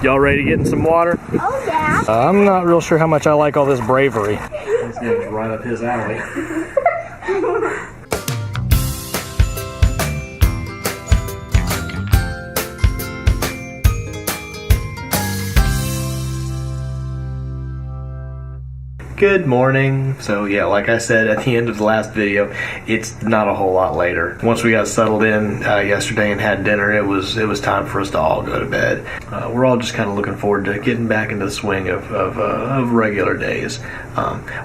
Y'all ready to get in some water? Oh, yeah. I'm not real sure how much I like all this bravery. This game's right up his alley. Good morning. So yeah, like I said at the end of the last video, it's not a whole lot later. Once we got settled in yesterday and had dinner, it was time for us to all go to bed. We're all just kind of looking forward to getting back into the swing of regular days.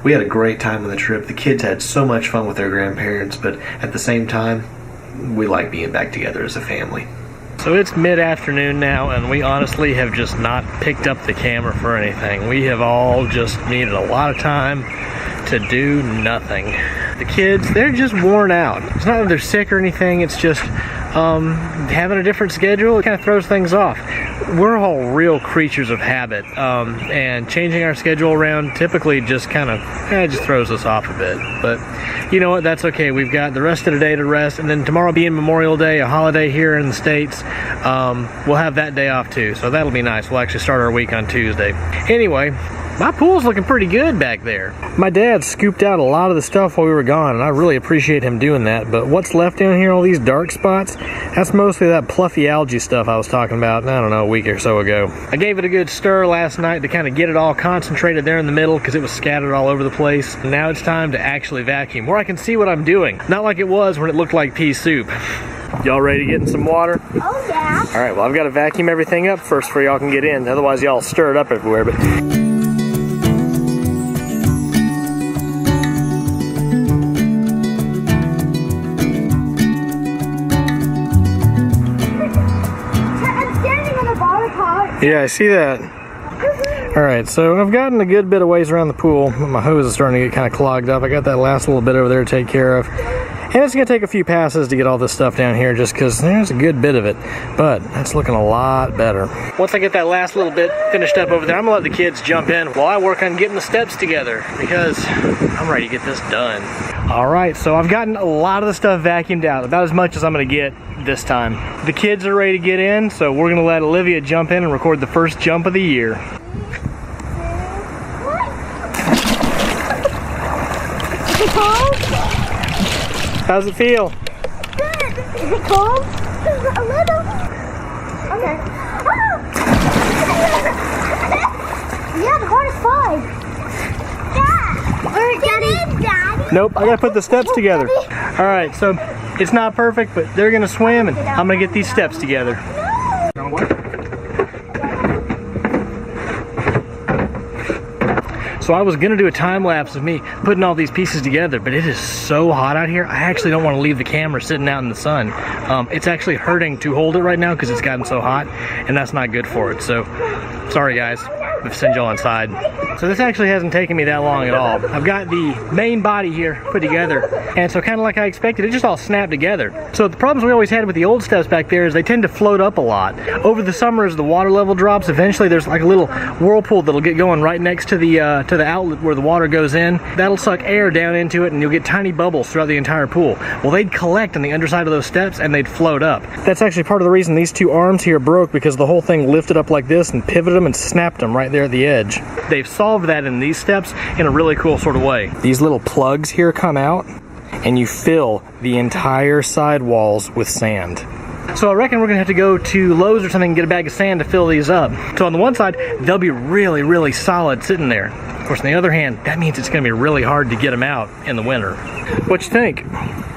We had a great time on the trip. The kids had so much fun with their grandparents, but at the same time, we like being back together as a family. So it's mid-afternoon now, and we honestly have just not picked up the camera for anything. We have all just needed a lot of time to do nothing. The kids, they're just worn out. It's not that they're sick or anything, it's just having a different schedule. It kind of throws things off. We're all real creatures of habit, and changing our schedule around typically just kind of just throws us off a bit. But you know what, that's okay. We've got the rest of the day to rest, and then tomorrow being Memorial Day, a holiday here in the States, we'll have that day off too, so that'll be nice. We'll actually start our week on Tuesday. Anyway, my pool's looking pretty good back there. My dad scooped out a lot of the stuff while we were gone, and I really appreciate him doing that. But what's left down here, all these dark spots, that's mostly that fluffy algae stuff I was talking about, I don't know, a week or so ago. I gave it a good stir last night to kind of get it all concentrated there in the middle because it was scattered all over the place. And now it's time to actually vacuum, where I can see what I'm doing. Not like it was when it looked like pea soup. Y'all ready to get in some water? Oh, yeah. All right, well, I've got to vacuum everything up first before y'all can get in. Otherwise, y'all stir it up everywhere. But yeah, I see that. Alright, so I've gotten a good bit of ways around the pool. My hose is starting to get kind of clogged up. I got that last little bit over there to take care of. And it's going to take a few passes to get all this stuff down here just because there's a good bit of it. But that's looking a lot better. Once I get that last little bit finished up over there, I'm going to let the kids jump in while I work on getting the steps together because I'm ready to get this done. Alright, so I've gotten a lot of the stuff vacuumed out, about as much as I'm going to get this time. The kids are ready to get in, so we're going to let Olivia jump in and record the first jump of the year. Is it cold? How's it feel? Good. Is it cold? A little. Okay. Yeah, the hardest slide. Dad. Alright, Daddy. Nope, I gotta put the steps together. Alright, so it's not perfect, but they're gonna swim and I'm gonna get these steps together. So I was gonna do a time lapse of me putting all these pieces together, but it is so hot out here, I actually don't want to leave the camera sitting out in the sun. It's actually hurting to hold it right now because it's gotten so hot, and that's not good for it. So, sorry guys, I've sent y'all inside. So this actually hasn't taken me that long at all. I've got the main body here put together, and so kind of like I expected, it just all snapped together. So the problems we always had with the old steps back there is they tend to float up a lot. Over the summer as the water level drops, eventually there's like a little whirlpool that'll get going right next to the outlet where the water goes in. That'll suck air down into it and you'll get tiny bubbles throughout the entire pool. Well, they'd collect on the underside of those steps and they'd float up. That's actually part of the reason these two arms here broke, because the whole thing lifted up like this and pivoted them and snapped them right there at the edge. They've solved that in these steps in a really cool sort of way. These little plugs here come out and you fill the entire side walls with sand. So I reckon we're gonna have to go to Lowe's or something and get a bag of sand to fill these up. So on the one side, they'll be really, really solid sitting there. Of course, on the other hand, that means it's gonna be really hard to get them out in the winter. What you think?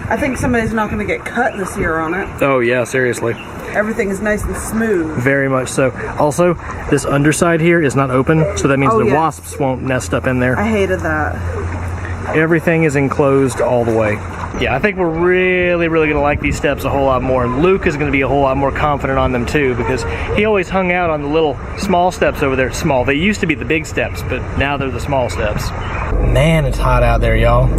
I think somebody's not gonna get cut this year on it. Oh yeah, seriously. Everything is nice and smooth. Very much so. Also, this underside here is not open, so that means the wasps won't nest up in there. I hated that. Everything is enclosed all the way. Yeah, I think we're really, really gonna like these steps a whole lot more, and Luke is gonna be a whole lot more confident on them too, because he always hung out on the little small steps over there. Small. They used to be the big steps, but now they're the small steps. Man, it's hot out there, y'all.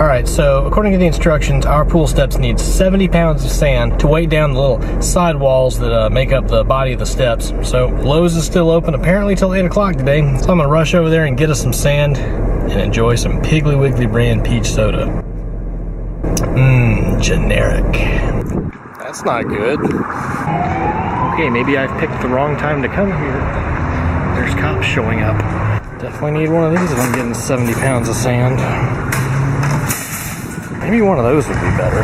All right, so according to the instructions, our pool steps need 70 pounds of sand to weight down the little side walls that make up the body of the steps. So Lowe's is still open apparently till 8 o'clock today, so I'm gonna rush over there and get us some sand and enjoy some Piggly Wiggly brand peach soda. Generic. That's not good. okay, maybe I've picked the wrong time to come here. There's cops showing up. Definitely need one of these if I'm getting 70 pounds of sand. Maybe one of those would be better.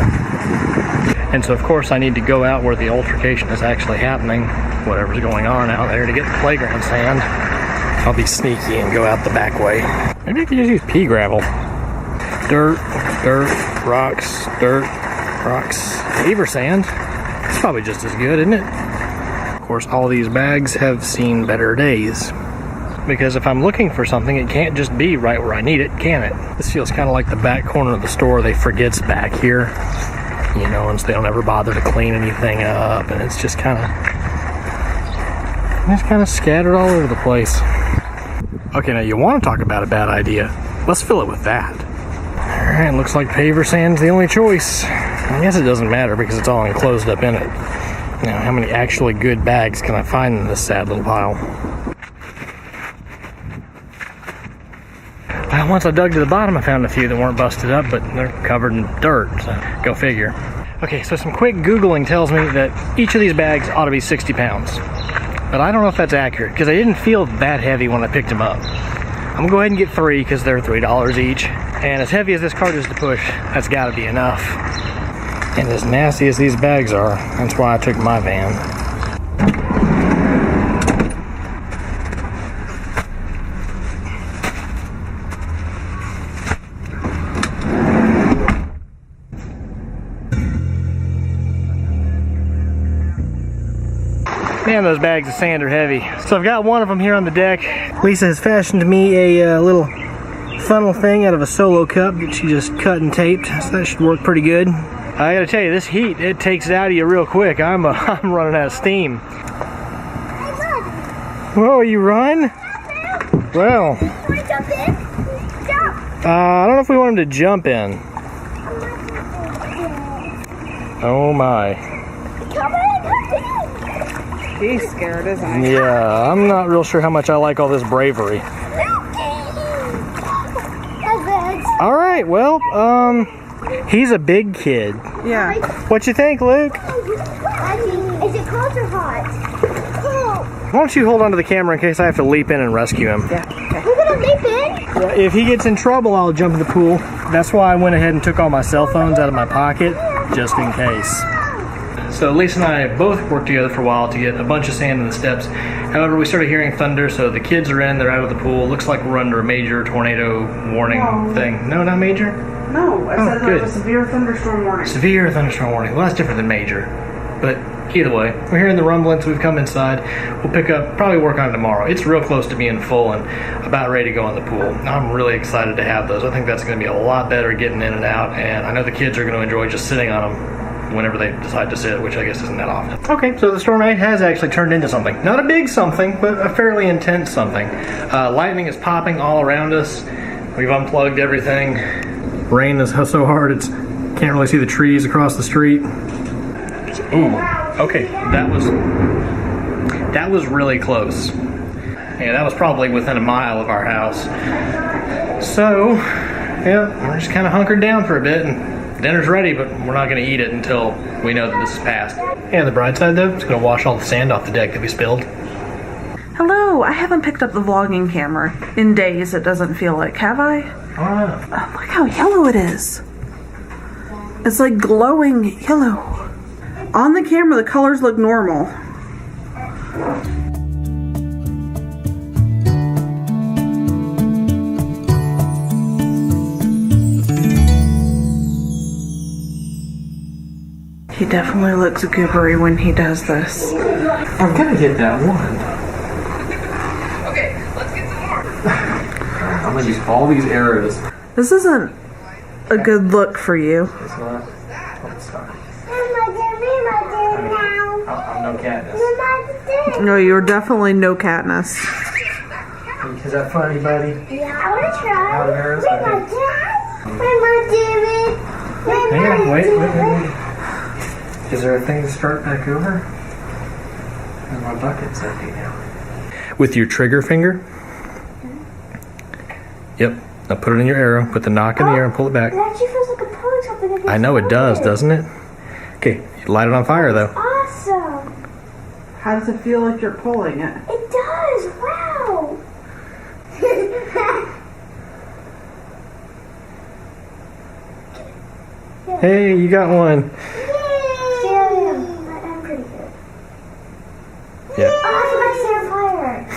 And so, of course, I need to go out where the altercation is actually happening, whatever's going on out there, to get the playground sand. I'll be sneaky and go out the back way. Maybe I could just use pea gravel. Dirt, rocks, paver sand. It's probably just as good, isn't it? Of course, all these bags have seen better days. Because if I'm looking for something, it can't just be right where I need it, can it? This feels kind of like the back corner of the store they forget's back here. You know, and so they don't ever bother to clean anything up, and it's just kind of scattered all over the place. Okay, now you want to talk about a bad idea. Let's fill it with that. Alright, looks like paver sand's the only choice. I guess it doesn't matter because it's all enclosed up in it. Now, how many actually good bags can I find in this sad little pile? Well, once I dug to the bottom, I found a few that weren't busted up, but they're covered in dirt, so go figure. Okay, so some quick Googling tells me that each of these bags ought to be 60 pounds. But I don't know if that's accurate, because they didn't feel that heavy when I picked them up. I'm gonna go ahead and get 3, because they're $3 each. And as heavy as this cart is to push, that's gotta be enough. And as nasty as these bags are, that's why I took my van. Man, those bags of sand are heavy. So I've got one of them here on the deck. Lisa has fashioned me a little funnel thing out of a Solo cup that she just cut and taped. So that should work pretty good. I gotta tell you, this heat, it takes it out of you real quick. I'm running out of steam. Whoa, you run? Well. I don't know if we want him to jump in. Oh my. He's scared, isn't he? Yeah, I'm not real sure how much I like all this bravery. All right, well, he's a big kid. Yeah. What you think, Luke? Is it cold or hot? Cold. Why don't you hold on to the camera in case I have to leap in and rescue him? Yeah. Okay. We're gonna leap in? If he gets in trouble, I'll jump in the pool. That's why I went ahead and took all my cell phones out of my pocket, just in case. So Lisa and I both worked together for a while to get a bunch of sand in the steps. However, we started hearing thunder, so the kids are in, they're out of the pool. Looks like we're under a major tornado warning thing. No, not major? No, I said good. a severe thunderstorm warning. Severe thunderstorm warning. Well, that's different than major. But either way, we're hearing the rumblings. We've come inside. We'll pick up, probably work on it tomorrow. It's real close to being full and about ready to go in the pool. I'm really excited to have those. I think that's going to be a lot better getting in and out, and I know the kids are going to enjoy just sitting on them whenever they decide to sit, which I guess isn't that often. Okay, so the storm has actually turned into something. Not a big something, but a fairly intense something. Lightning is popping all around us. We've unplugged everything. Rain is so hard, it's can't really see the trees across the street. Ooh, okay, that was really close. Yeah, that was probably within a mile of our house. So, yeah, we're just kind of hunkered down for a bit, and dinner's ready, but we're not going to eat it until we know that this is past. And the bright side, though, it's going to wash all the sand off the deck that we spilled. Hello, I haven't picked up the vlogging camera in days, it doesn't feel like, have I? Oh, Look how yellow it is. It's like glowing yellow. On the camera, the colors look normal. He definitely looks goobery when he does this. I'm going to get that one. Okay, let's get some more. I'm going to use all these arrows. This isn't a good look for you. It's not. Oh, it's not. now. I'm no Katniss. No, you're definitely no Katniss. Is that funny, buddy? Yeah, I want to try. Out of arrows? Where's my dad? Where's my David? Hang on, wait. Is there a thing to start back over? And my bucket's empty now. With your trigger finger? Yep. Now put it in your arrow. Put the knock in the air and pull it back. It actually feels like I'm pulling something. I know it does, doesn't it? Okay, light it on fire though. Awesome. How does it feel like you're pulling it? It does. Wow. Hey, you got one. Yay! I'm pretty good. Yeah. Oh, that's my Sarah fire.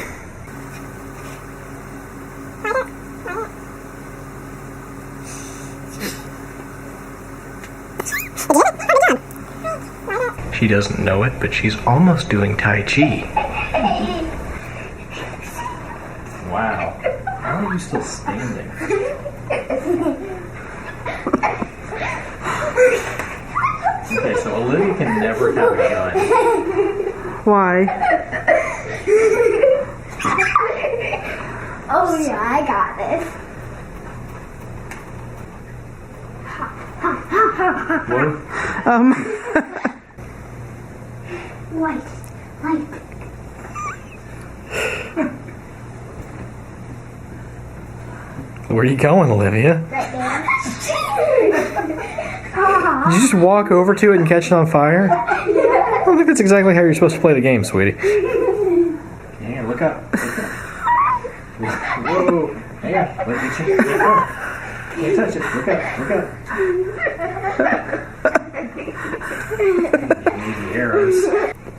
She doesn't know it, but she's almost doing Tai Chi. Wow. How are you still standing? Okay, so Olivia can never have a gun. Why? Oh yeah, I got this. What? Light. Where are you going, Olivia? Right there. Did you just walk over to it and catch it on fire? I don't think that's exactly how you're supposed to play the game, sweetie. Hang on, look up. Whoa. Hang on. Let me check it. Can't touch it. Look up. Easy arrows.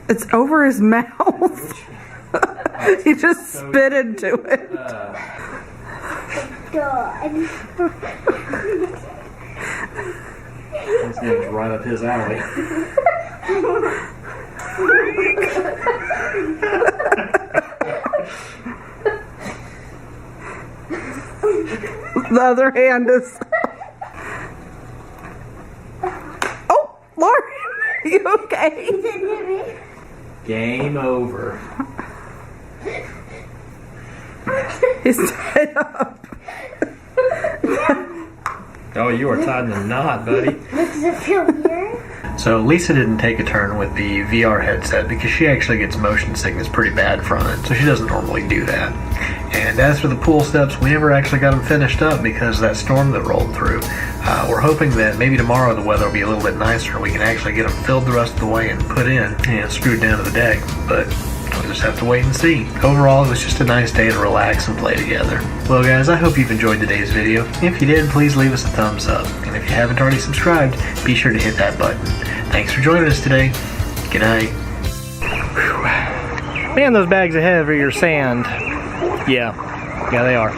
It's over his mouth. He just spit into it. God. This game's right up his alley. The other hand is. Oh, Lauren, are you okay? Game over. He's tied up. Oh, you are tied in a knot, buddy. Does it feel weird? So Lisa didn't take a turn with the VR headset because she actually gets motion sickness pretty bad from it, so she doesn't normally do that. And as for the pool steps, we never actually got them finished up because of that storm that rolled through. We're hoping that maybe tomorrow the weather will be a little bit nicer and we can actually get them filled the rest of the way and put in and screwed down to the deck, but we'll just have to wait and see. Overall, it was just a nice day to relax and play together. Well guys, I hope you've enjoyed today's video. If you did, please leave us a thumbs up. And if you haven't already subscribed, be sure to hit that button. Thanks for joining us today. Good night. Man, those bags of heavy are sand. Yeah, they are.